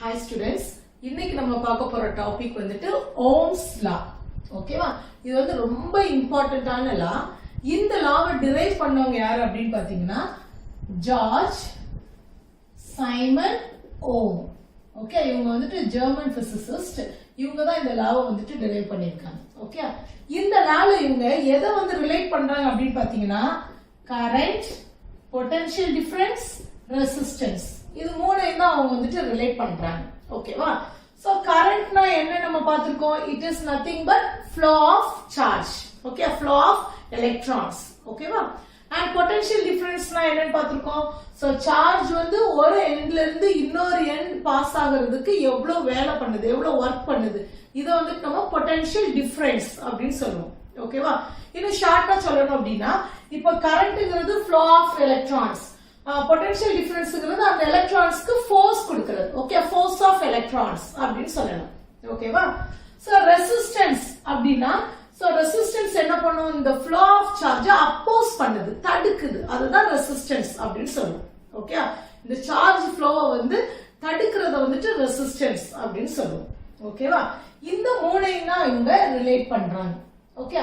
Hi students, இன்னைக்கு நம்ம பார்க்க போற டாபிக் வந்துட்டு Ohm's law. ஓகேவா? இது வந்து ரொம்ப இம்பார்ட்டன்ட்டான லா. இந்த லாவை டிரைவ் பண்ணவங்க யாரு அப்படின்னு பாத்தீங்கன்னா ஜார்ஜ் சைமன் ஓம். ஓகே, இவங்க வந்துட்டு ஜெர்மன் பிசிசிஸ்ட். இவங்க தான் இந்த லாவை வந்துட்டு டிரைவ் பண்ணிருக்காங்க. ஓகே, இந்த லால இவங்க எதை வந்து ரிலேட் பண்றாங்க அப்படின்னு பாத்தீங்கன்னா கரண்ட், பொட்டன்ஷியல் டிஃபரன்ஸ், ரெசிஸ்டன்ஸ், இது மூணையும் தான் அவங்க வந்துட்டு ரிலேட் பண்றாங்க. ஓகேவா? சோ கரண்ட்னா என்ன நம்ம பார்த்திருக்கோம், it is nothing but flow of charge. Okay, flow of electrons. ஓகேவா? அண்ட் பொட்டன்ஷியல் டிஃபரன்ஸ்னா என்னன்னு பார்த்திருக்கோம். சோ சார்ஜ் வந்து ஒரு எண்ட்ல இருந்து இன்னொரு எண்ட் பாஸ் ஆகிறதுக்கு எவ்வளவு வேலை பண்ணுது, எவ்வளவு ஒர்க் பண்ணுது, இதை வந்துட்டு நம்ம பொட்டன்ஷியல் டிஃபரன்ஸ் அப்படின்னு சொல்லுவோம். ஓகேவா? இன்னும் ஷார்ட்டா சொல்லணும் அப்படின்னா இப்ப கரண்ட்ங்கிறது ஃப்ளோ ஆஃப் எலக்ட்ரான்ஸ், பொட்டன்ஷியல் டிஃபரன்ஸ்ங்கிறது அந்த எலக்ட்ரான்ஸ்க்கு ஃபோர்ஸ் கொடுக்கிறது. ஓகே, ஃபோர்ஸ் ஆஃப் எலக்ட்ரான்ஸ் அப்படின்னு சொல்லலாம். ஓகேவா? சோ ரெசிஸ்டன்ஸ் அப்படின்னா ரெசிஸ்டன்ஸ் என்ன பண்ணும், இந்த ஃப்ளோ ஆஃப் சார்ஜ் அப்போஸ் பண்ணுது, தடுக்குது, அதுதான் ரெசிஸ்டன்ஸ் அப்படின்னு சொல்லுவோம். ஓகே, இந்த சார்ஜ் ஃப்ளோவை வந்து தடுக்கிறத வந்துட்டு ரெசிஸ்டன்ஸ் அப்படின்னு சொல்லுவோம். ஓகேவா? இந்த மூணையும் தான் இவங்க ரிலேட் பண்றாங்க. ஓகே,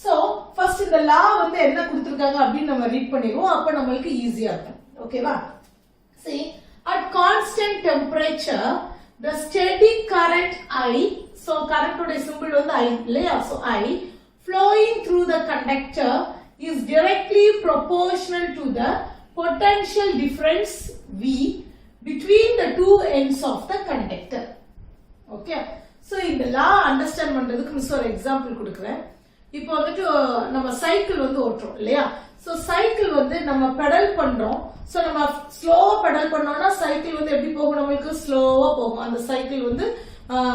சோ ஃபர்ஸ்ட் இந்த லா வந்து என்ன கொடுத்திருக்காங்க அப்படின்னு நம்ம ரீட் பண்ணிடுவோம், அப்ப நம்மளுக்கு ஈஸியா இருக்கும். ஓகேவா? see at constant temperature the steady current I, so current உடைய symbol வந்து I இல்லையா, so I flowing through the conductor is directly proportional to the potential difference V between the two ends of the conductor. Okay, so இந்த லா understand பண்றதுக்கு miss ஒரு example கொடுக்கிறேன். இப்போ வந்துட்டு நம்ம சைக்கிள் வந்து ஓட்டுறோம் இல்லையா, சோ சைக்கிள் வந்து நம்ம பெடல் பண்றோம். சோ நம்ம ஸ்லோவா பெடல் பண்ணோம்னா சைக்கிள் வந்து எப்படி போகும், நம்மளுக்கு ஸ்லோவா போகும். அந்த சைக்கிள் வந்து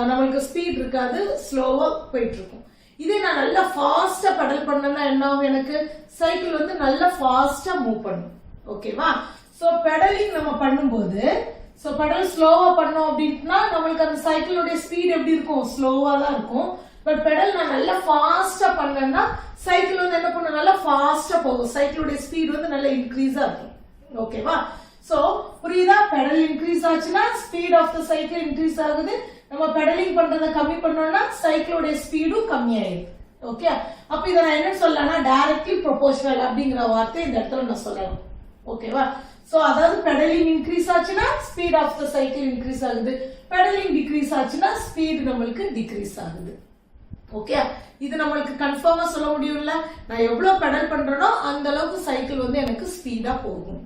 நம்மளுக்கு ஸ்பீட் இருக்காது, ஸ்லோவா போயிட்டு இருக்கும். இதே நான் நல்லா ஃபாஸ்டா பெடல் பண்ணேன்னா என்ன ஆகும், எனக்கு சைக்கிள் வந்து நல்லா ஃபாஸ்டா மூவ் பண்ணும். ஓகேவா? சோ பெடலிங் நம்ம பண்ணும்போது பெடல் ஸ்லோவா பண்ணோம் அப்படின்னா நம்மளுக்கு அந்த சைக்கிளோட ஸ்பீட் எப்படி இருக்கும், ஸ்லோவா தான் இருக்கும். பட் பெடல் நான் நல்லா ஃபாஸ்டா பண்ணேன்னா சைக்கிள் வந்து என்ன பண்ணும், நல்லா ஃபாஸ்டா போகும், சைக்கிளோட ஸ்பீட் வந்து நல்லா இன்க்ரீஸா இருக்கும். ஓகேவா? சோ புரியுதா? பெடல் இன்க்ரீஸ் ஆச்சுன்னா speed of the cycle increase ஆகுது. நம்ம பெடலிங் பண்றதை கம்மி பண்ணோம்னா சைக்கிளோட ஸ்பீடும் கம்மி ஆயிடுது. ஓகே, அப்ப இதை நான் என்ன சொல்லலாம்னா டைரக்ட்லி ப்ரொபோர்ஷனல் அப்படிங்கிற வார்த்தை இந்த இடத்துல நான் சொல்லலாம். ஓகேவா? சோ அதாவது பெடலிங் இன்க்ரீஸ் ஆச்சுன்னா speed of the cycle increase ஆகுது, பெடலிங் டிக்ரீஸ் ஆச்சுன்னா ஸ்பீட் நம்மளுக்கு டிக்ரீஸ் ஆகுது. ஓகே, இது நம்மளுக்கு கன்ஃபார்மா சொல்ல முடியும்ல, நான் எவ்வளவு பெடல் பண்றேனோ அந்த அளவுக்கு சைக்கிள் வந்து எனக்கு ஸ்பீடா போகும்.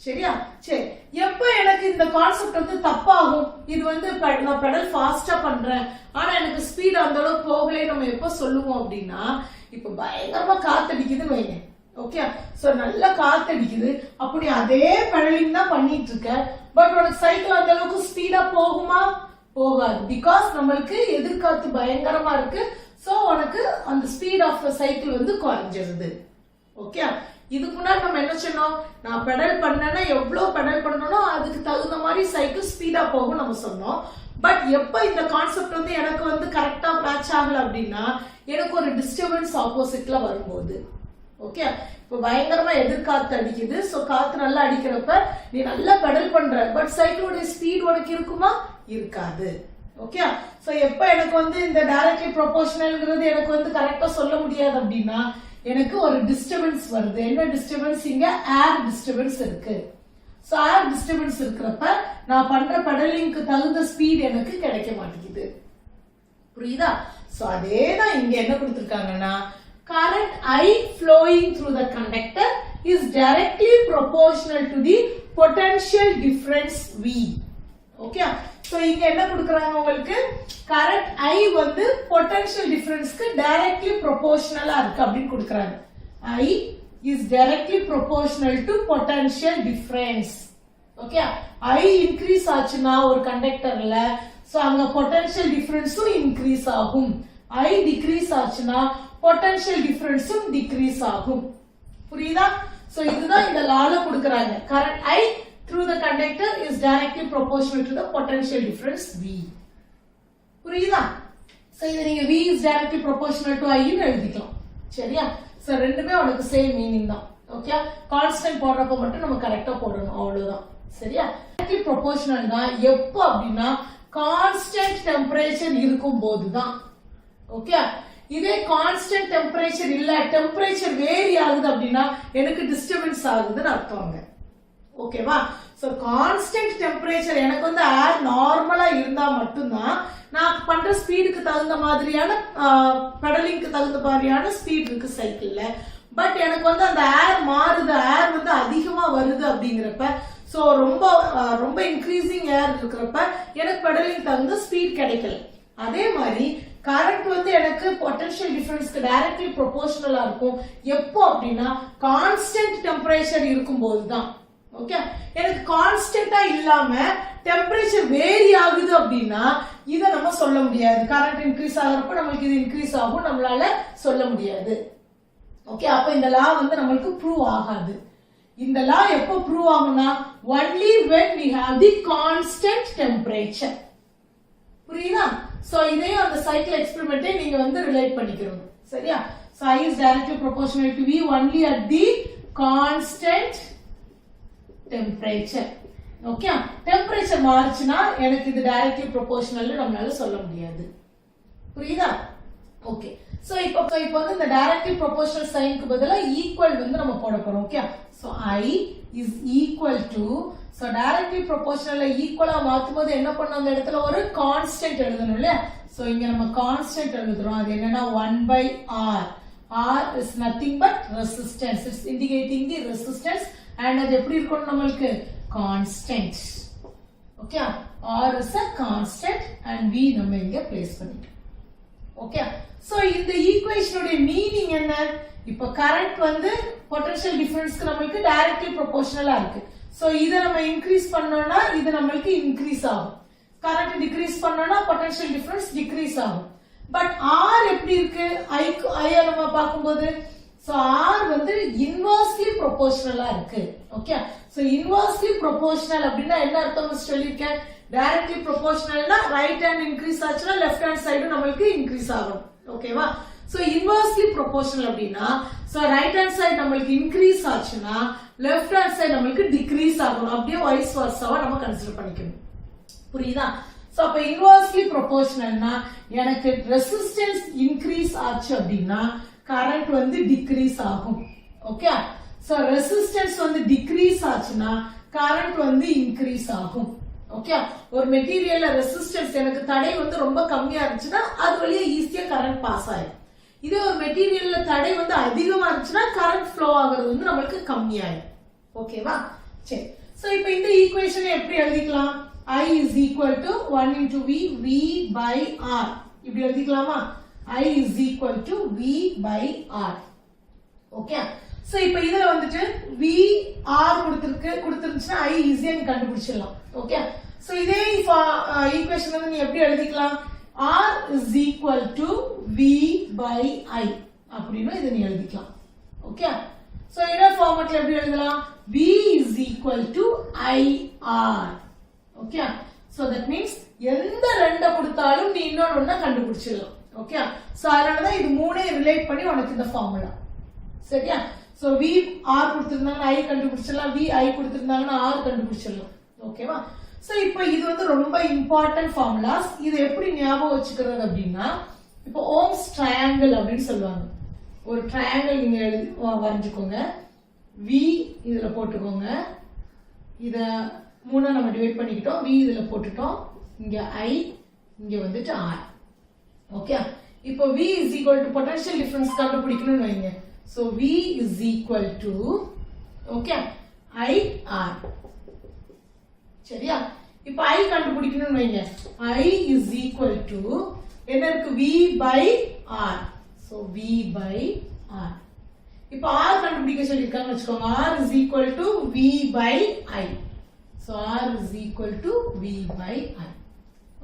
சரியா? சரி, எப்ப எனக்கு இந்த கான்செப்ட் வந்து தப்பாகும், இது வந்து நான் பெடல் ஃபாஸ்டா பண்றேன் ஆனா எனக்கு ஸ்பீட் அந்த அளவுக்கு போகலே நம்ம எப்ப சொல்லுவோம் அப்படின்னா, இப்ப பயங்கரமா காத்தடிக்குதுன்னு வைங்க. ஓகே, சோ நல்லா காத்தடிக்குது, அப்படி அதே பெடலிங் தான் பண்ணிட்டு இருக்க, பட் உனக்கு சைக்கிள் அந்த அளவுக்கு ஸ்பீடா போகுமா, போகாது. பிகாஸ் நம்மளுக்கு எதிர்காத்து பயங்கரமா இருக்கு, சோ உனக்கு அந்த ஸ்பீட் ஆஃப் த சைக்கிள் வந்து குறைஞ்சிருது. ஓகே, இதுக்கு முன்னாடி நம்ம என்ன சொன்னோம், நான் பெடல் பண்ணேன்னா எவ்வளவு பெடல் பண்ணனோ அதுக்கு தகுந்த மாதிரி சைக்கிள் ஸ்பீடா போகும் நம்ம சொன்னோம். பட் எப்ப இந்த கான்செப்ட் வந்து எனக்கு வந்து கரெக்டா மேட்ச் ஆகல அப்படின்னா எனக்கு ஒரு டிஸ்டர்பன்ஸ் ஆப்போசிட்ல வரும்போது. ஓகே, இப்ப பயங்கரமா எதிர்காத்து அடிக்குது, சோ காத்து நல்லா அடிக்கிறப்ப நீ நல்லா பெடல் பண்ற, பட் சைக்கிளோட ஸ்பீட் உனக்கு இருக்குமா, இருக்காது. ஓகே, சோ எப்ப எனக்கு வந்து இந்த டைரக்ட்லி ப்ரொபோர்ஷனல்ங்கிறது எனக்கு வந்து கரெக்டா சொல்ல முடியாது அப்படின்னா எனக்கு ஒரு டிஸ்டர்பன்ஸ் வருது. என்ன டிஸ்டர்பன்ஸ், இங்க ஏர் டிஸ்டர்பன்ஸ் இருக்கு. சோ ஏர் டிஸ்டர்பன்ஸ் இருக்கிறப்ப நான் பண்ற பெடலிங்க்கு தகுந்த ஸ்பீட் எனக்கு கிடைக்க மாட்டேங்குது. புரியுதா? சோ அதேதான் இங்க என்ன கொடுத்திருக்காங்கன்னா current I flowing through the conductor is directly proportional to the potential difference V. Okay, so இங்க என்ன கொடுக்கறாங்க உங்களுக்கு, current I வந்து potential differenceக்கு directly proportional இருக்கு அப்படினு கொடுக்கறாங்க. I is directly proportional to potential difference. Okay, I increase ஆச்சுனா ஒரு கண்டக்டர்ல சோ அங்க potential differenceம் increase ஆகும். I decrease ஆச்சுனா பொட்டன்ஷியல் டிஃபரன்ஸும் டிக்ரீஸ் ஆகும். புரியுதா? சோ இதுதான் இந்த லால கொடுக்கறாங்க, current I through the conductor is directly proportional to the potential difference V. புரியுதா? சோ இத நீங்க V is directly proportional to I ன்னு எழுதிக்கலாம். சரியா? சோ ரெண்டுமே உங்களுக்கு சேம் மீனிங் தான். ஓகே, கான்ஸ்டன்ட் போடுறப்ப மட்டும் நம்ம கரெக்ட்டா போடணும், அவ்வளவுதான். சரியா? டைரக்ட்லி ப்ரொபோர்ஷனல் தான் எப்போ அப்படின்னா கான்ஸ்டன்ட் டெம்பரேச்சர் இருக்கும் போதுதான். ஓகே, இதே கான்ஸ்டன்ட் டெம்பரேச்சர் இல்ல, டெம்பரேச்சர் வேரி ஆகுது அப்படின்னா எனக்கு டிஸ்டர்பன்ஸ் ஆகுதுன்னு அர்த்தம். ஓகேவா? சோ கான்ஸ்டன்ட் டெம்பரேச்சர் எனக்கு வந்து ஏர் நார்மலா இருந்தா மட்டும்தான் நான் பண்ற ஸ்பீடுக்கு தகுந்த மாதிரியான பெடலிங்க்கு தகுந்த மாதிரியான ஸ்பீட் இருக்கு சைக்கிள்ல. பட் எனக்கு வந்து அந்த ஏர் மாறுது, ஏர் வந்து அதிகமா வருது அப்படிங்கிறப்ப, சோ ரொம்ப ரொம்ப இன்க்ரீசிங் ஏர் இருக்கிறப்ப எனக்கு பெடலிங் தகுந்த ஸ்பீட் கிடைக்கல. அதே மாதிரி கரண்ட் வந்து எனக்கு பொட்டன்ஷியல் டிஃபரன்ஸ்க்கு டைரக்ட்லி ப்ரொபோர்ஷனலா இருக்கும் எப்போ அப்படின்னா கான்ஸ்டன்ட் டெம்பரேச்சர் இருக்கும் போதுதான். ஓகே, எனக்கு கான்ஸ்டன்டா இல்லாம டெம்பரேச்சர் வேரி ஆகுது அப்படின்னா இதை நம்ம சொல்ல முடியாது. கரண்ட் இன்க்ரீஸ் ஆகிறப்ப நம்மளுக்கு இது இன்க்ரீஸ் ஆகும் நம்மளால சொல்ல முடியாது. ஓகே, அப்ப இந்த லா வந்து நம்மளுக்கு ப்ரூவ் ஆகாது. இந்த லா எப்போ ப்ரூவ் ஆகும்னா only when we have the constant temperature. புரியுதா? சோ இதையும் அந்த சைக்கிள் எக்ஸ்பெரிமெண்ட்டை நீங்க வந்து ரிலேட் பண்ணிக்கணும். சரியா? So I is directly proportional to V only at the constant temperature. Okay, temperature மாறுச்சுனா எனக்கு இது டைரக்ட்லி ப்ரொபோர்ஷனல் நம்மளால சொல்ல முடியாது. புரியுதா? ஓகே, சோ இப்போ வந்து இந்த டைரக்ட்லி ப்ரொபோர்ஷனல் சைனுக்கு பதிலா ஈக்குவல் வந்து நம்ம போட போறோம். Okay, so I is equal to, so directly ப்ரொபோர்ஷனல்ல ஈக்குவலா மாத்தும்போது என்ன பண்ணோம், அந்த இடத்துல ஒரு கான்ஸ்டன்ட் எழுதணும் இல்லையா? சோ இங்க நம்ம கான்ஸ்டன்ட் எழுதுறோம். அது என்னன்னா 1/r. R is nothing but resistance. It's indicating the resistance. And அது எப்படி இருக்கணும் நம்மளுக்கு constant. Okay, R is a constant and V நம்ம இங்க place பண்ணிட்டோம். ஓகே, சோ இந்த ஈக்குவேஷனுடைய மீனிங் என்ன? இப்போ கரண்ட் வந்து பொட்டன்ஷியல் டிஃபரன்ஸ்க்கு நம்மளுக்கு டைரக்ட்லி ப்ரொபோர்ஷனலா இருக்கு. சோ இத நம்ம இன்க்ரீஸ் பண்ணோம்னா இது நம்மளுக்கு இன்க்ரீஸ் ஆகும். கரண்ட் டிக்ரீஸ் பண்ணோம்னா பொட்டன்ஷியல் டிஃபரன்ஸ் டிக்ரீஸ் ஆகும். பட் R எப்படி இருக்கு? I நம்ம பாக்கும்போது சோ R வந்து இன்வெர்ஸ்லி ப்ரொபோர்ஷனலா இருக்கு. ஓகே, சோ இன்வெர்ஸ்லி ப்ரொபோர்ஷனல் அப்படினா என்ன அர்த்தம் சொல்லிருக்கேன்? டைரக்ட்லி ப்ரொபோர்ஷனல்னா ரைட் ஹேண்ட் இன்க்ரீஸ் ஆச்சுனா லெஃப்ட் ஹேண்ட் சைடு நமக்கு இன்க்ரீஸ் ஆகும். ஓகேவா? சோ இன்வெர்ஸ்லி ப்ரொபோர்ஷனல் அப்படினா சோ ரைட் ஹேண்ட் சைடு நமக்கு இன்க்ரீஸ் ஆச்சுனா லெஃப்ட் ஹேண்ட் சைடு நமக்கு டிக்ரீஸ் ஆகும். அப்படியே வைஸ் வர்சாவா நம்ம கன்சிடர் பண்ணிக்கணும். புரியுதா? சோ அப்ப இன்வெர்ஸ்லி ப்ரொபோர்ஷனல்னா எனக்கு ரெசிஸ்டன்ஸ் இன்க்ரீஸ் ஆச்சு அப்படினா கரண்ட் வந்து டிக்ரீஸ் ஆகும். ஓகே, சோ ரெசிஸ்டன்ஸ் வந்து டிக்ரீஸ் ஆச்சுனா கரண்ட் வந்து இன்க்ரீஸ் ஆகும். ஓகே, ஒரு மெட்டீரியல்ல ரெசிஸ்டன்ஸ் எனக்கு தடை வந்து ரொம்ப கம்மியா இருந்துச்சுன்னா அது வழியா ஈஸியா கரண்ட் பாஸ் ஆயிடும். இதே ஒரு மெட்டீரியல்ல தடை வந்து அதிகமா இருந்துச்சுன்னா கரண்ட் ஃப்ளோ ஆகுறது வந்து நம்மளுக்கு கம்மியாயிடும். ஓகேவா? சரி, சோ இப்போ இந்த ஈக்குவேஷனை எப்படி எழுதிக்கலாம்? I is equal to 1 into V, V by R. இப்படி எழுதிக்கலாமா? I is equal to V by R. Okay, so இப்போ இதுல வந்துட்டு V R கொடுத்திருந்துச்சுன்னா I ஈஸியா நீ கண்டுபிடிச்சிடலாம். ஓகே, சோ இதே ஈக்குவேஷன் வந்து நீ எப்படி எழுதிக்கலாம்? R is equal to V by I அப்படின்னு இதை நீ எழுதிக்கலாம். ஓகே, சோ என்ன ஃபார்மட்ல எப்படி எழுதலாம்? V is equal to IR. Okay, so that means எந்த ரெண்ட கொடுத்தாலும் நீ இன்னொன்னு கண்டுபிடிச்சிடலாம். ஓகே, சோ அதனால தான் இது மூணே ரிலேட் பண்ணி உனக்கு இந்த ஃபார்முலா. சரியா? சோ V R கொடுத்திருந்தாங்க I கண்டுபிடிச்சிடலாம், V I கொடுத்திருந்தாங்கன்னா R கண்டுபிடிச்சிடலாம். ஓகேவா? சோ இப்போ இது வந்து ரொம்ப இம்பார்ட்டன்ட் ஃபார்முலாஸ். இது எப்படி ஞாபகம் வச்சுக்கிறது அப்படின்னா, இப்போ ஓம்ஸ் ட்ரையாங்கிள் அப்படின்னு சொல்லுவாங்க. ஒரு ட்ரையாங்கிள் நீங்க வரைஞ்சுக்கோங்க. V இதுல போட்டுக்கோங்க. இத மூணா நம்ம டிவைட் பண்ணிக்கிட்டோம். V இதுல போட்டுட்டோம். இங்க I, இங்க வந்துட்டு R. ஓகே, இப்போ V is equal to potential difference கண்டுபிடிக்கணும்னு வைங்க. So V is equal to okay IR. சரியா? இப்போ I கண்டுபிடிக்கணும்னு வைங்க. I is equal to என்ன இருக்கு? V by R. So V by R. இப்போ R கண்டுபிடிக்க சொல்லிருக்காங்க வெச்சுக்கோங்க. R is equal to V by I. So R is equal to V by I.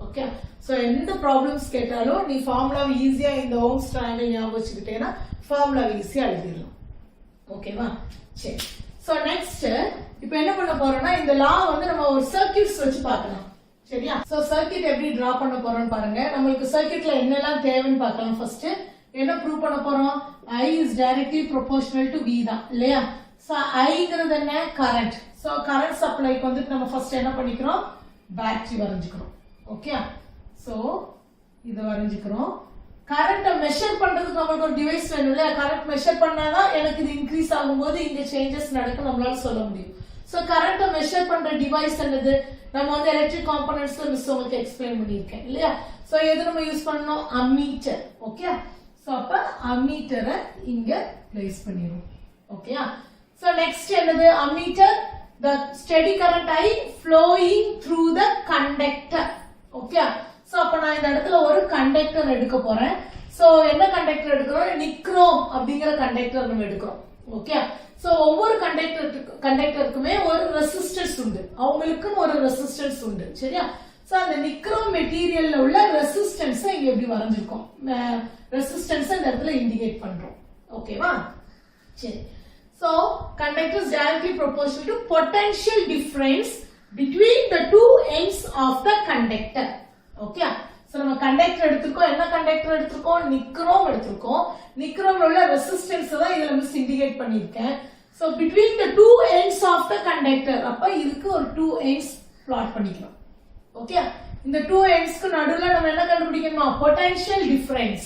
Okay, so எந்த ப்ராப்ளம்ஸ் கேட்டாலும் நீ ஃபார்முலாவை ஈஸியா இந்த ஓம்ஸ் ட்ரையாங்கிள் ஞாபகம் வச்சுக்கிட்டேன்னா ஃபார்முலாவை ஈஸியா எழுதிடலாம். ஓகேவா? சரி, சோ நெக்ஸ்ட் இப்போ என்ன பண்ண போறோம்னா இந்த லா வந்து நம்ம ஒரு சர்க்யூட்ஸ் வச்சு பார்க்கலாம். சரியா? சோ சர்க்யூட் எப்படி டிரா பண்ண போறோம்னு பாருங்க. நமக்கு சர்க்யூட்ல என்னெல்லாம் தேவைன்னு பார்க்கலாம். ஃபர்ஸ்ட் என்ன ப்ரூவ் பண்ண போறோம்? I is directly proportional to V தான் இல்லையா? சோ Iங்கிறது என்ன? கரண்ட். சோ சோ கரண்ட் சப்ளைக்கு வந்து நம்ம ஃபர்ஸ்ட் என்ன பண்ணிக்கிறோம் பேட்டரி வரைஞ்சுக்கிறோம் ஓகே சோ இத வரைஞ்சுக்கிறோம் கரண்ட மெஷர் பண்றதுக்கு நமக்கு ஒரு டிவைஸ் வேணும் இல்லையா கரண்ட் மெஷர் பண்ணாதான் எனக்கு இது இன்க்ரீஸ் ஆகும்போது இங்க சேஞ்சஸ் நடக்கும் நம்மளால சொல்ல முடியும் சோ கரண்ட மெஷர் பண்ற டிவைஸ் என்னது நம்ம வந்து எலக்ட்ரிக் காம்போனன்ட்ஸ்ல மிஸ் உங்களுக்கு எக்ஸ்பிளைன் பண்ணிருக்கேன் இல்லையா சோ எது நம்ம யூஸ் பண்ணனும் அம்மீட்டர் ஓகே சோ அப்ப அம்மீட்டரை இங்க பிளேஸ் பண்ணிரோம் ஓகே சோ நெக்ஸ்ட் என்னது ammeter the steady current I flowing through the conductor okay so அப்ப நான் இந்த இடத்துல ஒரு கண்டக்டர் எடுக்க போறேன் சோ என்ன கண்டக்டர் எடுக்கிறோம் நிக்ரோம் அப்படிங்கற கண்டக்டர் நம்ம எடுக்கிறோம் ஓகே சோ ஒவ்வொரு கண்டக்டருக்குமே ஒரு ரெசிஸ்டன்ஸ் உண்டு அவங்களுக்கு ஒரு ரெசிஸ்டன்ஸ் உண்டு சரியா சோ அந்த நிக்ரோம் மெட்டீரியல்ல உள்ள ரெசிஸ்டன்ஸ் இங்க எப்படி வரைஞ்சிருக்கோம் ரெசிஸ்டன்ஸ் இந்த இடத்துல இண்டிகேட் பண்றோம் ஓகேவா சரி so conductor is directly proportional to potential difference between the two ends of the conductor okay so நம்ம கண்டக்டர் எடுத்துக்கோம் என்ன கண்டக்டர் எடுத்துக்கோம் நிக்ரோம் எடுத்துக்கோம் நிக்ரோம்ல உள்ள ரெசிஸ்டன்ஸ் தான் இதுல மிஸ் இண்டிகேட் பண்ணிருக்கேன் so between the two ends of the conductor அப்ப இதுக்கு ஒரு two ends plot பண்ணிக்கலாம் ஓகே இந்த two ends க்கு நடுவுல நம்ம என்ன கண்டுபிடிக்கணும் potential difference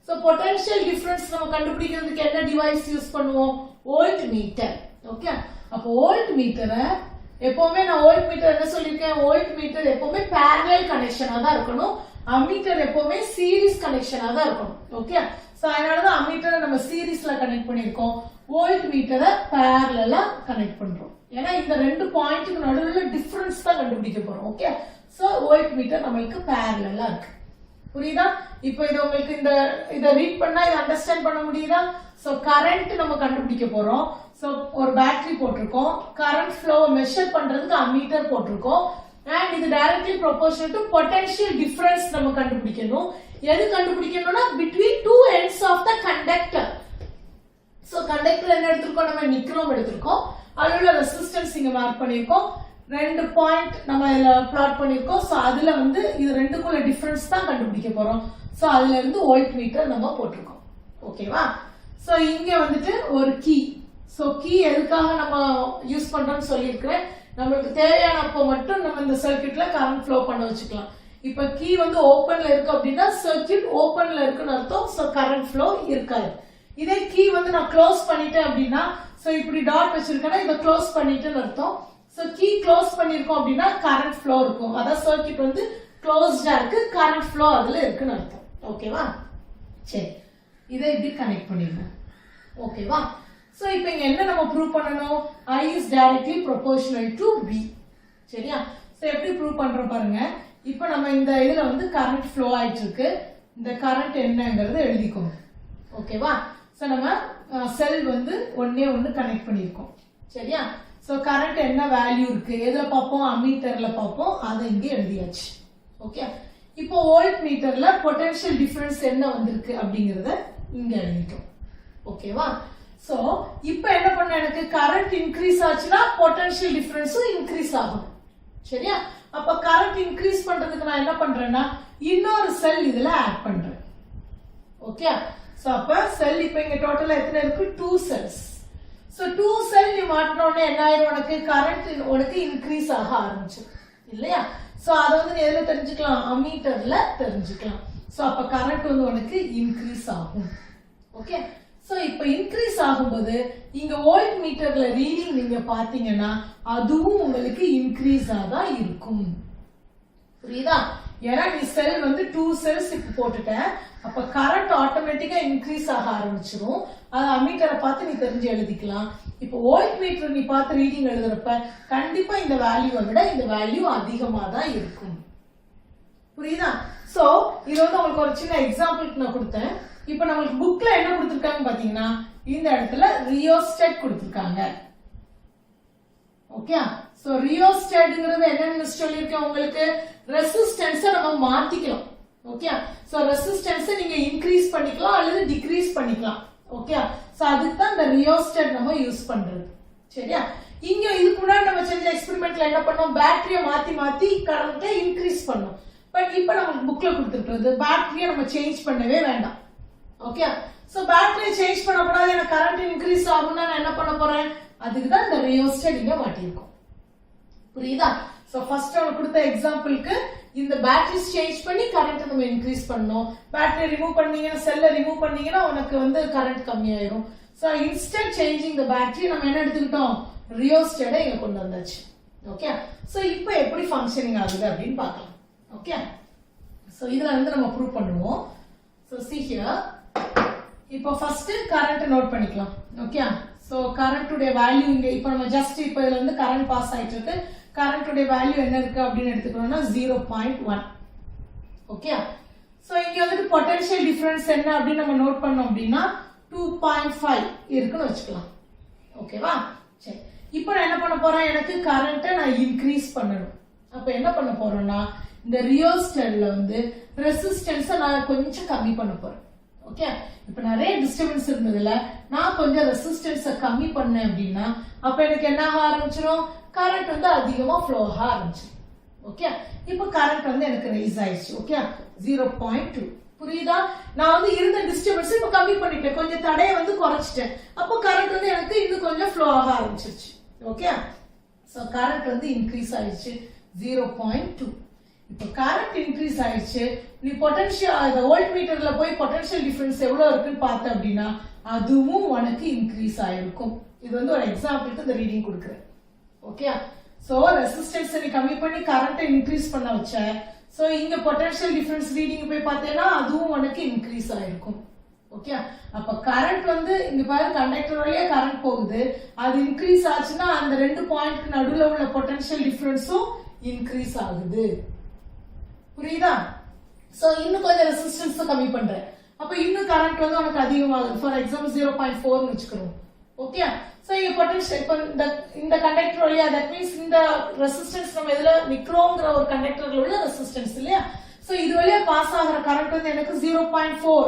so potential difference நம்ம கண்டுபிடிக்கிறதுக்கு என்ன டிவைஸ் யூஸ் பண்ணுவோம் வோல்ட் மீட்டர் ஓகே அப்ப வோல்ட் மீட்டரை எப்பவுமே நான் வோல்ட் மீட்டர் என்ன சொல்லிருக்கேன் வோல்ட் மீட்டர் எப்பவுமே parallel கனெக்ஷனா தான் இருக்கணும் அம்மீட்டர் எப்பவுமே சீரிஸ் கனெக்ஷனா தான் இருக்கணும் ஓகே சோ அதனால தான் அம்மீட்டரை நம்ம சீரிஸ்ல கனெக்ட் பண்ணிருக்கோம் வோல்ட் மீட்டரை parallel-ஆ கனெக்ட் பண்றோம் ஏன்னா இந்த ரெண்டு பாயிண்ட்க்கு நடுவுல டிஃபரன்ஸ் தான் கண்டுபிடிக்க போறோம் ஓகே சோ வோல்ட் மீட்டர் நமக்கு parallel-ஆ இருக்கு புரியுதா இப்போ இது உங்களுக்கு இத ரீட் பண்ணா இத அண்டர்ஸ்டாண்ட் பண்ண முடியுதா சோ கரண்ட் நம்ம கண்டுபிடிக்க போறோம் சோ ஒரு பேட்டரி போட்டுருக்கோம் கரண்ட் ஃப்ளோ மெஷர் பண்றதுக்கு அம்மீட்டர் போட்டுருக்கோம் and இது directly proportional to potential difference நம்ம கண்டுபிடிக்கணும் எது கண்டுபிடிக்கணும்னா between two ends of the conductor so conductor என்ன எடுத்துக்கோம் நம்ம நிக்ரோம் எடுத்துக்கோம் அதுல ரெசிஸ்டன்ஸ் இங்க மார்க் பண்ணிருக்கோம் ரெண்டு பாயிண்ட் நம்ம இதுல பிளாட் பண்ணிருக்கோம் சோ அதுல வந்து இது ரெண்டுக்குள்ள டிஃபரன்ஸ் தான் கண்டுபிடிக்க போறோம் சோ அதுல இருந்து வோல்ட் மீட்டர் நம்ம போட்டுருக்கோம் ஓகேவா சோ இங்க வந்துட்டு ஒரு கீ சோ கீ எதுக்காக நம்ம யூஸ் பண்றோம்னு சொல்லியிருக்கிறேன் நமக்கு தேவையான அப்போ மட்டும் நம்ம இந்த சர்க்யூட்ல கரண்ட் ஃப்ளோ பண்ண வச்சுக்கலாம் இப்ப கீ வந்து ஓபன்ல இருக்கு அப்படின்னா சர்க்யூட் ஓபன்ல இருக்குன்னு அர்த்தம் சோ கரண்ட் ஃப்ளோ இருக்காது இதே கீ வந்து நான் க்ளோஸ் பண்ணிட்டேன் அப்படின்னா சோ இப்படி டாட் வச்சிருக்கேன்னா இத க்ளோஸ் பண்ணிட்டேன்னு அர்த்தம் சோ கீ க்ளோஸ் பண்ணிருக்கோம் அப்படின்னா கரண்ட் ஃப்ளோ இருக்கும் அதான் சர்க்யூட் வந்து க்ளோஸ்டா இருக்கு கரண்ட் ஃப்ளோ அதுல இருக்குன்னு அர்த்தம் ஓகேவா சரி இதை இப்படி கனெக்ட் பண்ணிடலாம் ஓகேவா சோ இப்போ இங்க என்ன நம்ம ப்ரூவ் பண்ணனும் I is directly proportional to V சரியா சோ எப்படி ப்ரூவ் பண்றோம் பாருங்க இப்போ நம்ம இந்த இதுல வந்து கரண்ட் ஃப்ளோ ஆயிட்டு இருக்கு இந்த கரண்ட் என்னங்கறது எழுதிக்கோங்க ஓகேவா சோ நம்ம செல் வந்து ஒண்ணே கனெக்ட் பண்ணிருக்கோம் சரியா சோ கரண்ட் என்ன வேல்யூ இருக்கு எதுல பாப்போம் அம்மீட்டர்ல பாப்போம் அதை இங்க எழுதியாச்சு ஓகே இப்போ வோல்ட் மீட்டர்ல பொட்டன்ஷியல் டிஃபரன்ஸ் என்ன வந்திருக்கு அப்படிங்கறத இங்க எழுதிட்டோம் ஓகேவா சோ இப்போ என்ன பண்ண எனக்கு கரண்ட் இன்க்ரீஸ் ஆச்சுன்னா பொட்டன்ஷியல் டிஃபரன்ஸும் இன்க்ரீஸ் ஆகும் சரியா அப்ப கரண்ட் இன்க்ரீஸ் பண்றதுக்கு நான் என்ன பண்றேன்னா இன்னொரு செல் இதுல ஆட் பண்றேன் ஓகே சோ அப்ப செல் இப்போ இங்க டோட்டலா எத்தனை இருக்கு 2 செல்ஸ் சோ 2 செல் நீ மாட்டனோனே என்ன ஆயிரும் உனக்கு கரண்ட் உனக்கு இன்க்ரீஸ் ஆக ஆரம்பிச்சிடும் இல்லையா சோ அத வந்து எதுல தெரிஞ்சுக்கலாம் அம்மீட்டர்ல தெரிஞ்சுக்கலாம் சோ அப்ப கரண்ட் வந்து உனக்கு இன்க்ரீஸ் ஆகும் ஓகே சோ இப்போ இன்க்ரீஸ் ஆகும்போது இங்க வோல்ட் மீட்டர்ல ரீடிங் நீங்க பாத்தீங்கன்னா அதுவும் உங்களுக்கு இன்க்ரீஸ் ஆதான் இருக்கும் புரியுதா ஏன்னா நீ செல் வந்து 2 செல்ஸ் இப்ப போட்டுட்ட அப்ப கரண்ட் ஆட்டோமேட்டிக்கா இன்க்ரீஸ் ஆக ஆரம்பிச்சிடும் அது அம்மீட்டரை பார்த்து நீ தெரிஞ்சு எழுதிக்கலாம் இப்போ வோல்ட் மீட்டர் நீ பார்த்து ரீடிங் எழுதுறப்ப கண்டிப்பா இந்த வேல்யூவை விட இந்த வேல்யூ அதிகமா தான் இருக்கும் புரியுதா சோ இது வந்து உங்களுக்கு ஒரு சின்ன எக்ஸாம்பிளுக்கு நான் கொடுத்தேன் இப்போ நமக்கு புக்ல என்ன கொடுத்திருக்காங்க பாத்தீங்கன்னா இந்த இடத்துல ரியோஸ்டாட் கொடுத்திருக்காங்க ஓகே சோ ரியோஸ்டாட்ங்கிறது என்னன்னு சொல்லிருக்கேன் உங்களுக்கு ரெசிஸ்டன்ஸ் நம்ம மாத்திக்கலாம் ஓகே சோ ரெசிஸ்டன்ஸ் நீங்க இன்க்ரீஸ் பண்ணிக்கலாம் அல்லது டிக்ரீஸ் பண்ணிக்கலாம் ஓகே சோ அதுக்கு தான் இந்த ரியோஸ்டாட் நம்ம யூஸ் பண்றது சரியா இங்க இதுக்கு முன்னாடி நம்ம செஞ்ச எக்ஸ்பெரிமெண்ட்ல என்ன பண்ணோம் பேட்டரியை மாத்தி கரண்ட்டை இன்க்ரீஸ் பண்ணோம் பட் இப்போ நம்ம புக்ல கொடுத்துருக்கிறது பேட்டரியை நம்ம சேஞ்ச் பண்ணவே வேண்டாம் ஓகே சோ பேட்டரி சேஞ்ச் பண்ண கூடாது எனக்கு கரண்ட் இன்க்ரீஸ் ஆகும்னா நான் என்ன பண்ண போறேன் அதுக்கு தான் இந்த ரியோஸ்டாட் இங்க மாட்டிருக்கோம் புரியுதா? சோ ஃபர்ஸ்ட் அவன் கொடுத்த எக்ஸாம்பிளுக்கு இந்த பேட்டரிஸ் சேஞ்ச் பண்ணி கரண்ட் நம்ம இன்க்ரீஸ் பண்ணோம். பேட்டரி ரிமூவ் பண்ணீங்கன்னா, செல்லை ரிமூவ் பண்ணீங்கன்னா உனக்கு வந்து கரண்ட் கம்மியாயிரும். So instant changing the battery நம்ம என்ன எடுத்துக்கிட்டோம், ரியோஸ்டேட்டை இங்க கொண்டு வந்தாச்சு. ஓகே, சோ இப்போ எப்படி ஃபங்க்ஷனிங் ஆகுது அப்படின்னு பார்க்கலாம். ஓகே, சோ இதுல வந்து நம்ம ப்ரூவ் பண்ணுவோம். சோ see here, இப்போ ஃபர்ஸ்ட் கரண்ட் நோட் பண்ணிக்கலாம். ஓகே, சோ கரண்ட் உடைய வேல்யூ இங்க இப்போ நம்ம ஜஸ்ட் இப்போ இதுல வந்து கரண்ட் பாஸ் ஆயிட்டு இருக்கு. கரண்ட் உடைய வேல்யூ என்ன இருக்கு அப்படின்னு எடுத்துக்கணும்னா 0.1. ஓகே, சோ இங்க வந்து பொட்டன்ஷியல் டிஃபரன்ஸ் என்ன அப்படின்னு நம்ம நோட் பண்ணோம் அப்படின்னா 2.5 இருக்குன்னு வச்சுக்கலாம். ஓகேவா? சரி, இப்போ நான் என்ன பண்ண போறேன், எனக்கு கரண்ட்டை நான் இன்க்ரீஸ் பண்ணணும். அப்ப என்ன பண்ண போறோம்னா இந்த ரியோஸ்டர்ல வந்து ரெசிஸ்டன்ஸை நான் கொஞ்சம் கம்மி பண்ண போறேன். ஓகே, இப்ப நிறைய டிஸ்டர்பன்ஸ் இருந்ததுல நான் கொஞ்சம் ரெசிஸ்டன்ஸை கம்மி பண்ணேன் அப்படின்னா அப்ப எனக்கு என்ன ஆக ஆரம்பிச்சிடும், கரண்ட் வந்து அதிகமா ஃப்ளோ ஆக ஆரம்பிச்சிடும். ஓகே, இப்போ கரண்ட் வந்து எனக்கு ரைஸ் ஆயிடுச்சு. ஓகே, 0.2. புரியுதா? நான் வந்து இருந்த டிஸ்டர்பன்ஸ் இப்ப கம்மி பண்ணிட்டேன், கொஞ்சம் தடையை வந்து குறைச்சிட்டேன். அப்போ கரண்ட் வந்து எனக்கு இன்னும் கொஞ்சம் ஃப்ளோ ஆக ஆரம்பிச்சிருச்சு. ஓகே, சோ கரண்ட் வந்து இன்க்ரீஸ் ஆயிடுச்சு 0.2. இப்போ கரண்ட் இன்க்ரீஸ் ஆயிடுச்சு. நீ பொட்டன்ஷியல் வோல்ட் மீட்டர்ல போய் பொட்டன்ஷியல் டிஃபரன்ஸ் எவ்வளவு இருக்குன்னு பார்த்த அப்படின்னா அதுவும் உனக்கு இன்க்ரீஸ் ஆயிருக்கும். இது வந்து ஒரு எக்ஸாம்பிளுக்கு இந்த ரீடிங் கொடுக்குறேன். ஓகே, சோ ரெசிஸ்டன்ஸ் நீ கம்மி பண்ணி கரண்ட்டை இன்க்ரீஸ் பண்ண வச்ச. சோ இங்க பொட்டன்ஷியல் டிஃபரன்ஸ் ரீடிங் போய் பார்த்தேன்னா அதுவும் உனக்கு இன்க்ரீஸ் ஆயிருக்கும். ஓகே, அப்ப கரண்ட் வந்து இங்க பாரு, கண்டக்டர் வழியா கரண்ட் போகுது, அது இன்க்ரீஸ் ஆச்சுன்னா அந்த ரெண்டு பாயிண்ட்க்கு நடுவுல உள்ள பொட்டன்ஷியல் டிஃபரன்ஸும் இன்க்ரீஸ் ஆகுது. புரியுதா? சோ இன்னும் கொஞ்சம் ரெசிஸ்டன்ஸ் கம்மி பண்றேன், அப்ப இன்னும் கரண்ட் வந்து உனக்கு அதிகமாகுது. ஃபார் எக்ஸாம்பிள் 0.4 வச்சுக்கிறோம். ஓகே, சோ இங்க பொட்டன்ஷியல் இப்ப இந்த கண்டக்டர் வழியா, தட் மீன்ஸ் இந்த ரெசிஸ்டன்ஸ் நம்ம இதுல நிக்கிறோங்கிற ஒரு கண்டக்டர்ல உள்ள ரெசிஸ்டன்ஸ் இல்லையா, சோ இது வழியா பாஸ் ஆகிற கரண்ட் வந்து எனக்கு 0.4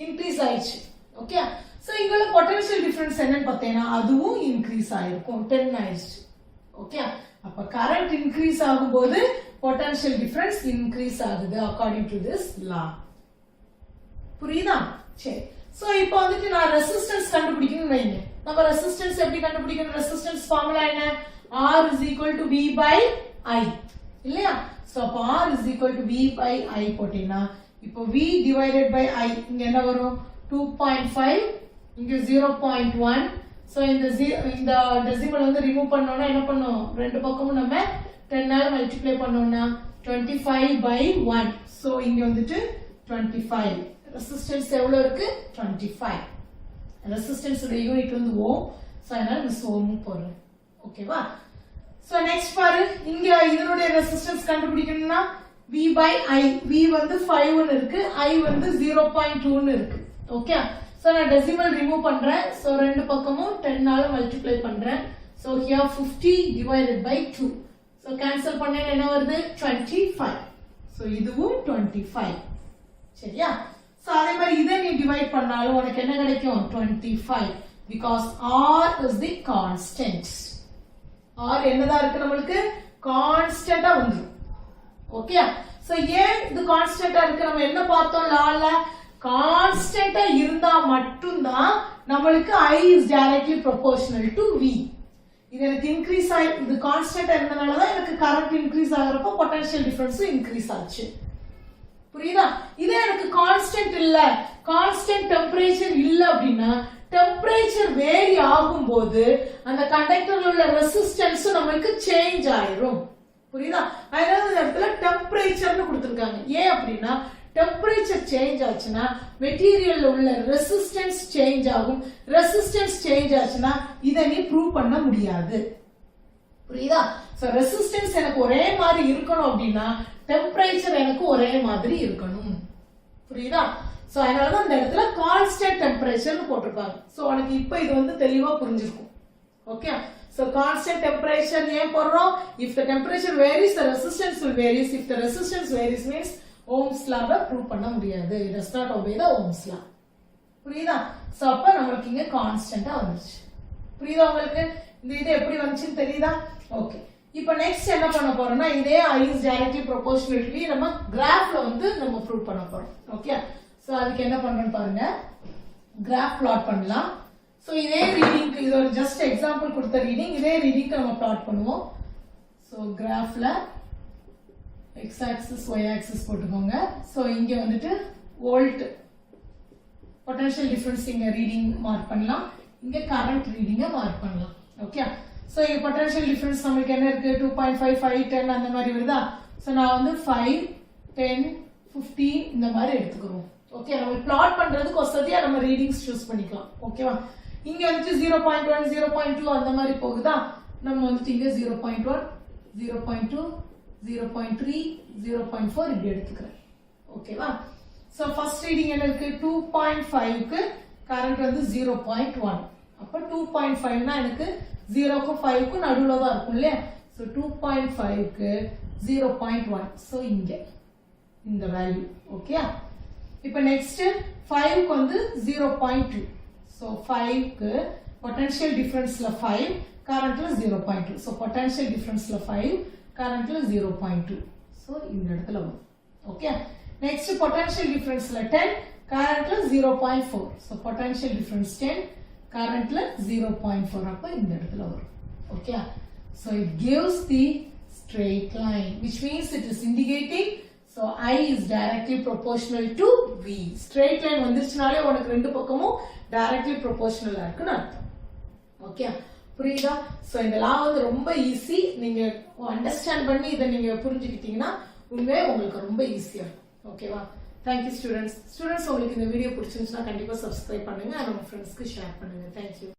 இன்க்ரீஸ் ஆயிடுச்சு. ஓகே, சோ இங்க உள்ள பொட்டன்ஷியல் டிஃபரன்ஸ் என்னன்னு பார்த்தேன்னா அதுவும் இன்க்ரீஸ் ஆயிருக்கும், 10 ஆயிடுச்சு. ஓகே, அப்ப கரண்ட் இன்க்ரீஸ் ஆகும்போது பொட்டன்ஷியல் டிஃபரன்ஸ் இன்க்ரீஸ் ஆகுது அக்கார்டிங் டு திஸ் லா. புரியுதா? சரி, சோ இப்போ வந்துட்டு நான் ரெசிஸ்டன்ஸ் கண்டுபிடிக்கணும்னு வைங்க. நம்ம ரெசிஸ்டன்ஸ் எப்படி கண்டுபிடிக்கணும், ரெசிஸ்டன்ஸ் ஃபார்முலா என்ன, R is equal to V by I இல்லையா? சோ அப்ப R is equal to V by I போட்டீங்கன்னா இப்போ V divided by I இங்க என்ன வரும், 2.5, இங்க 0.1. சோ இந்த டெசிமல் வந்து ரிமூவ் பண்ணோம்னா என்ன பண்ணும், ரெண்டு பக்கமும் நம்ம 10 ஆல மல்டிப்ளை பண்ணோம்னா 25 by 1. சோ இங்க வந்துட்டு 25. ரெசிஸ்டன்ஸ் எவ்வளவு இருக்கு, 25. ரெசிஸ்டன்ஸ் உடைய யூனிட் வந்து ஓம். சோ அதனால மிஸ் ஓம் போடுறேன். ஓகேவா? சோ நெக்ஸ்ட் பாரு, இங்க இதனுடைய ரெசிஸ்டன்ஸ் கண்டுபிடிக்கணும்னா V by I, V வந்து 5 ன்னு இருக்கு, I வந்து 0.2 ன்னு இருக்கு. ஓகே, சோ நான் டெசிமல் ரிமூவ் பண்றேன். சோ ரெண்டு பக்கமும் 10 ஆல மல்டிப்ளை பண்றேன். So here 50 divided by 2. So cancel பண்ணா என்ன வருது, 25. சோ இதுவும் 25. சரியா? சோ அதே மாதிரி இதை நீ டிவைட் பண்ணாலும் உனக்கு என்ன கிடைக்கும், 25, because R is the constant. R என்னதா இருக்கு, நம்மளுக்கு கான்ஸ்டன்டா வந்துரும். ஓகே, சோ ஏன் இது கான்ஸ்டன்டா இருக்கு, நம்ம என்ன பார்த்தோம் லால, கான்ஸ்டன்டா இருந்தா மட்டும்தான் நம்மளுக்கு I is directly proportional to V. இது எனக்கு இன்க்ரீஸ் ஆயி, இது கான்ஸ்டன்டா இருந்தனால தான் எனக்கு கரண்ட் இன்க்ரீஸ் ஆகுறப்போ பொட்டன்ஷியல் டிஃபரன்ஸ் இன்க்ரீஸ் ஆச்சு. புரியுதா? இதே எனக்கு கான்ஸ்டன்ட் இல்ல, கான்ஸ்டன்ட் டெம்பரேச்சர் இல்ல அப்படின்னா டெம்பரேச்சர் வேரி ஆகும்போது அந்த கண்டக்டர்ல உள்ள ரெசிஸ்டன்ஸ் நமக்கு சேஞ்ச் ஆயிரும். புரியுதா? அதனால இந்த இடத்துல டெம்பரேச்சர்னு கொடுத்திருக்காங்க. ஏன் அப்படின்னா டெம்பரேச்சர் சேஞ்ச் ஆச்சுன்னா மெட்டீரியல்ல உள்ள ரெசிஸ்டன்ஸ் சேஞ்ச் ஆகும். ரெசிஸ்டன்ஸ் சேஞ்ச் ஆச்சுன்னா இதை நீ ப்ரூவ் பண்ண முடியாது. புரியுதா? சோ ரெசிஸ்டன்ஸ் எனக்கு ஒரே மாதிரி இருக்கணும் அப்படின்னா டெம்பரேச்சர் எனக்கு ஒரே மாதிரி இருக்கணும். புரியுதா? சோ அதனாலதான் இந்த இடத்துல கான்ஸ்டன்ட் டெம்பரேச்சர்னு போட்டிருப்பாங்க. சோ உனக்கு இப்ப இது வந்து தெளிவா புரிஞ்சிருக்கும். ஓகே, so constant temperature ஏன் போடுறோம், if the temperature varies the resistance will varies. If the resistance varies means Ohm's law prove பண்ண முடியாது, it does not obey the Ohm's law. புரியுதா? சோ அப்ப நமக்கு இங்க கான்ஸ்டன்ட்டா வந்துருச்சு. புரியுதா உங்களுக்கு? இந்த இது எப்படி வந்துச்சுன்னு தெரியுதா? ஓகே, இப்போ நெக்ஸ்ட் என்ன பண்ண போறோம்னா இதே I is directly proportional to V நம்ம கிராஃப்ல வந்து நம்ம ப்ரூவ் பண்ண போறோம். ஓகே, சோ அதுக்கு என்ன பண்றோம்னு பாருங்க, கிராஃப் பிளாட் பண்ணலாம். சோ இதே ரீடிங், இது ஒரு ஜஸ்ட் எக்ஸாம்பிள் கொடுத்த ரீடிங், இதே ரீடிங் நம்ம பிளாட் பண்ணுவோம். ஸோ கிராஃப்ல x axis y axis போட்டுக்கோங்க. ஸோ இங்க வந்துட்டு வோல்ட் பொட்டன்ஷியல் டிஃபரன்ஸ் இங்க ரீடிங் மார்க் பண்ணலாம், இங்க கரண்ட் ரீடிங்கை மார்க் பண்ணலாம். ஓகே, ஸோ இங்க பொட்டன்ஷியல் டிஃபரன்ஸ் நம்மளுக்கு என்ன இருக்கு 2.5 5 10 அந்த மாதிரி வருதா. ஸோ நான் வந்து 5 10 15 இந்த மாதிரி எடுத்துக்கிறோம். ஓகே, நம்ம பிளாட் பண்றதுக்கு வசதியா நம்ம ரீடிங்ஸ் சூஸ் பண்ணிக்கலாம். ஓகேவா, இங்க வந்துட்டு 0.1 0.2 அந்த மாதிரி போகுதா, நம்ம வந்துட்டு இங்க 0.1 0.2 0.3 0.4 இப்படி எடுத்துக்கிறேன். ஓகேவா, சோ ஃபர்ஸ்ட் ரீடிங் என்ன இருக்கு 2.5 க்கு கரண்ட் வந்து 0.1. அப்ப 2.5 னா எனக்கு 0 க்கு 5 க்கு நடுவுல தான் இருக்கும் இல்லையா. சோ 2.5 க்கு 0.1. சோ இங்க இந்த வேல்யூ. ஓகே, இப்போ நெக்ஸ்ட் 5 க்கு வந்து 0.2. சோ 5 க்கு பொட்டன்ஷியல் டிஃபரன்ஸ்ல 5 கரண்ட்ல 0.2. சோ பொட்டன்ஷியல் டிஃபரன்ஸ்ல 5 கரண்ட்ல 0.2. சோ இந்த இடத்துல வரும். ஓகே, நெக்ஸ்ட் பொட்டன்ஷியல் டிஃபரன்ஸ்ல 10 கரண்ட்ல 0.4. சோ பொட்டன்ஷியல் டிஃபரன்ஸ் 10 கரண்ட்ல 0.4. அப்ப இந்த இடத்துல வரும். Okay, so it gives the straight line, which means it is indicating so I is directly proportional to V. Straight line வந்துருச்சுனாலே உனக்கு ரெண்டு பக்கமும் directly proportional இருக்குன்னு அர்த்தம். ஓகே, புரியுதா. சோ இந்த லா வந்து ரொம்ப ஈஸி, நீங்க அண்டர்ஸ்டாண்ட் பண்ணி இதை நீங்க புரிஞ்சுக்கிட்டீங்கன்னா உண்மையே உங்களுக்கு ரொம்ப ஈஸியா இருக்கும். ஓகேவா, தேங்க்யூ ஸ்டூடெண்ட்ஸ். உங்களுக்கு இந்த வீடியோ பிடிச்சிருந்துச்சுன்னா கண்டிப்பா சப்ஸ்கிரைப் பண்ணுங்க, நம்ம ஃப்ரெண்ட்ஸ்க்கு ஷேர் பண்ணுங்க. தேங்க்யூ.